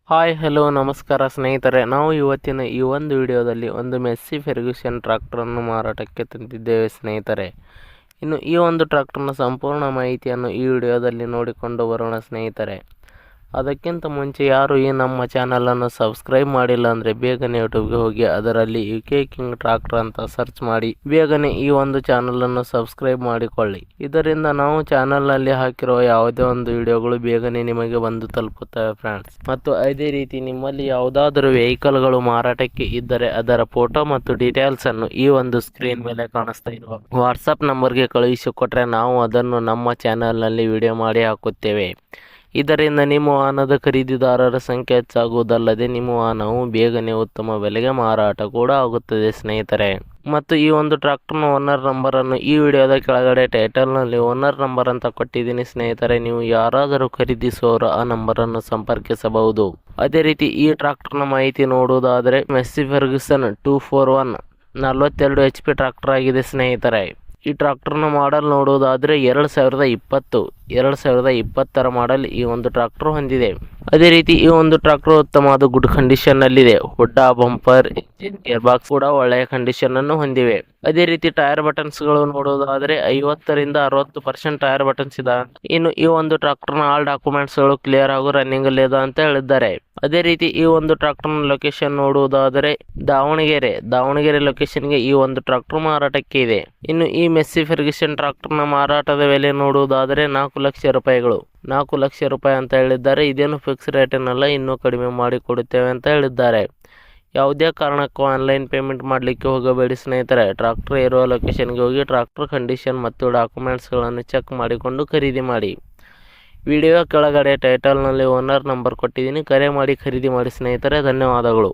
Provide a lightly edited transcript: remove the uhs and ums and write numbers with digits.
Hi hello ನಮಸ್ಕಾರ ಸ್ನೇಹಿತರೆ, ನಾವು ಇವತ್ತಿನ ಈ ಒಂದು ವಿಡಿಯೋದಲ್ಲಿ ಒಂದು ಮೆಸ್ಸಿ ಫೆರ್ಗ್ಯೂಸನ್ ಟ್ರ್ಯಾಕ್ಟರನ್ನು ಮಾರಾಟಕ್ಕೆ ತಂದಿದ್ದೇವೆ ಸ್ನೇಹಿತರೆ. ಇನ್ನು ಈ ಒಂದು ಟ್ರ್ಯಾಕ್ಟರ್ನ ಸಂಪೂರ್ಣ ಮಾಹಿತಿಯನ್ನು ಈ ವಿಡಿಯೋದಲ್ಲಿ ನೋಡಿಕೊಂಡು ಬರೋಣ ಸ್ನೇಹಿತರೆ. ಅದಕ್ಕಿಂತ ಮುಂಚೆ ಯಾರು ಈ ನಮ್ಮ ಚಾನಲನ್ನು ಸಬ್ಸ್ಕ್ರೈಬ್ ಮಾಡಿಲ್ಲ ಅಂದರೆ ಬೇಗನೆ ಯೂಟ್ಯೂಬ್ಗೆ ಹೋಗಿ ಅದರಲ್ಲಿ UK ಕಿಂಗ್ ಟ್ರ್ಯಾಕ್ಟರ್ ಅಂತ ಸರ್ಚ್ ಮಾಡಿ ಬೇಗನೆ ಈ ಒಂದು ಚಾನಲನ್ನು ಸಬ್ಸ್ಕ್ರೈಬ್ ಮಾಡಿಕೊಳ್ಳಿ. ಇದರಿಂದ ನಾವು ಚಾನಲ್ನಲ್ಲಿ ಹಾಕಿರುವ ಯಾವುದೇ ಒಂದು ವಿಡಿಯೋಗಳು ಬೇಗನೆ ನಿಮಗೆ ಬಂದು ತಲುಪುತ್ತವೆ ಫ್ರೆಂಡ್ಸ್. ಮತ್ತು ಅದೇ ರೀತಿ ನಿಮ್ಮಲ್ಲಿ ಯಾವುದಾದರೂ ವೆಹಿಕಲ್ಗಳು ಮಾರಾಟಕ್ಕೆ ಇದ್ದರೆ ಅದರ ಫೋಟೋ ಮತ್ತು ಡೀಟೇಲ್ಸ್ ಅನ್ನು ಈ ಒಂದು ಸ್ಕ್ರೀನ್ ಮೇಲೆ ಕಾಣಿಸ್ತಾ ಇರುವ ವಾಟ್ಸಪ್ ನಂಬರ್ಗೆ ಕಳುಹಿಸಿಕೊಟ್ರೆ ನಾವು ಅದನ್ನು ನಮ್ಮ ಚಾನಲ್ನಲ್ಲಿ ವಿಡಿಯೋ ಮಾಡಿ ಹಾಕುತ್ತೇವೆ. ಇದರಿಂದ ನಿಮ್ಮ ವಾಹನದ ಖರೀದಿದಾರರ ಸಂಖ್ಯೆ ಹೆಚ್ಚಾಗುವುದಲ್ಲದೆ ನಿಮ್ಮ ವಾಹನವು ಬೇಗನೆ ಉತ್ತಮ ಬೆಲೆಗೆ ಮಾರಾಟ ಕೂಡ ಆಗುತ್ತದೆ ಸ್ನೇಹಿತರೆ. ಮತ್ತು ಈ ಒಂದು ಟ್ರ್ಯಾಕ್ಟರ್ನ ಓನರ್ ನಂಬರನ್ನು ಈ ವಿಡಿಯೋದ ಕೆಳಗಡೆ ಟೈಟಲ್ನಲ್ಲಿ ಓನರ್ ನಂಬರ್ ಅಂತ ಕೊಟ್ಟಿದ್ದೀನಿ ಸ್ನೇಹಿತರೆ. ನೀವು ಯಾರಾದರೂ ಖರೀದಿಸುವವರು ಆ ನಂಬರನ್ನು ಸಂಪರ್ಕಿಸಬಹುದು. ಅದೇ ರೀತಿ ಈ ಟ್ರ್ಯಾಕ್ಟರ್ನ ಮಾಹಿತಿ ನೋಡುವುದಾದರೆ ಮೆಸ್ಸಿ ಫೆರ್ಗ್ಯೂಸನ್ 241 42 HP ಟ್ರ್ಯಾಕ್ಟರ್ ಆಗಿದೆ ಸ್ನೇಹಿತರೆ. ಈ ಟ್ರ್ಯಾಕ್ಟರ್ನ ಮಾಡಲ್ ನೋಡುವುದಾದರೆ 2020 ಮಾಡಲ್ ಈ ಒಂದು ಟ್ರ್ಯಾಕ್ಟರ್ ಹೊಂದಿದೆ. ಅದೇ ರೀತಿ ಈ ಒಂದು ಟ್ರ್ಯಾಕ್ಟರ್ ಉತ್ತಮವಾದ ಗುಡ್ ಕಂಡೀಷನ್ ನಲ್ಲಿದೆ. ಹುಡ್ಡ, ಬಂಪರ್, ಇಂಜಿನ್, ಗೇರ್ ಬಾಕ್ಸ್ ಕೂಡ ಒಳ್ಳೆಯ ಕಂಡೀಷನ್ ಅನ್ನು ಹೊಂದಿವೆ. ಅದೇ ರೀತಿ ಟೈರ್ ಬಟನ್ಸ್ ಗಳು ನೋಡುವುದಾದರೆ 50ರಿಂದ 60% ಟೈರ್ ಬಟನ್ಸ್ ಇದಾವೆ. ಇನ್ನು ಈ ಒಂದು ಟ್ರ್ಯಾಕ್ಟರ್ನ ಆಲ್ ಡಾಕ್ಯುಮೆಂಟ್ಸ್ ಗಳು ಕ್ಲಿಯರ್ ಹಾಗೂ ರನ್ನಿಂಗ್ ಅಲ್ಲಿ ಇದೆ ಅಂತ ಹೇಳಿದ್ದಾರೆ. ಅದೇ ರೀತಿ ಈ ಒಂದು ಟ್ರ್ಯಾಕ್ಟರ್ನ ಲೊಕೇಶನ್ ನೋಡುವುದಾದರೆ ದಾವಣಗೆರೆ ಲೊಕೇಶನ್ಗೆ ಈ ಒಂದು ಟ್ರ್ಯಾಕ್ಟರ್ ಮಾರಾಟಕ್ಕೆ ಇದೆ. ಇನ್ನು ಈ ಮೆಸ್ಸಿ ಫೆರ್ಗ್ಯೂಸನ್ ಟ್ರ್ಯಾಕ್ಟರ್ನ ಮಾರಾಟದ ಬೆಲೆ ನೋಡುವುದಾದರೆ 4 ಲಕ್ಷ ರೂಪಾಯಿಗಳು. 4 ಲಕ್ಷ ರೂಪಾಯಿ ಅಂತ ಹೇಳಿದ್ದಾರೆ. ಇದೇನು ಫಿಕ್ಸ್ ರೇಟ್ ಏನಲ್ಲ, ಇನ್ನೂ ಕಡಿಮೆ ಮಾಡಿ ಕೊಡುತ್ತೇವೆ ಅಂತ ಹೇಳಿದ್ದಾರೆ. ಯಾವುದೇ ಕಾರಣಕ್ಕೂ ಆನ್ಲೈನ್ ಪೇಮೆಂಟ್ ಮಾಡಲಿಕ್ಕೆ ಹೋಗಬೇಡಿ ಸ್ನೇಹಿತರೆ. ಟ್ರ್ಯಾಕ್ಟರ್ ಇರುವ ಲೊಕೇಶನ್ಗೆ ಹೋಗಿ ಟ್ರ್ಯಾಕ್ಟರ್ ಕಂಡೀಷನ್ ಮತ್ತು ಡಾಕ್ಯುಮೆಂಟ್ಸ್ಗಳನ್ನು ಚೆಕ್ ಮಾಡಿಕೊಂಡು ಖರೀದಿ ಮಾಡಿ. ವಿಡಿಯೋ ಕೆಳಗಡೆ ಟೈಟಲ್ನಲ್ಲಿ ಓನರ್ ನಂಬರ್ ಕೊಟ್ಟಿದ್ದೀನಿ, ಕರೆ ಮಾಡಿ ಖರೀದಿ ಮಾಡಿ ಸ್ನೇಹಿತರೆ. ಧನ್ಯವಾದಗಳು.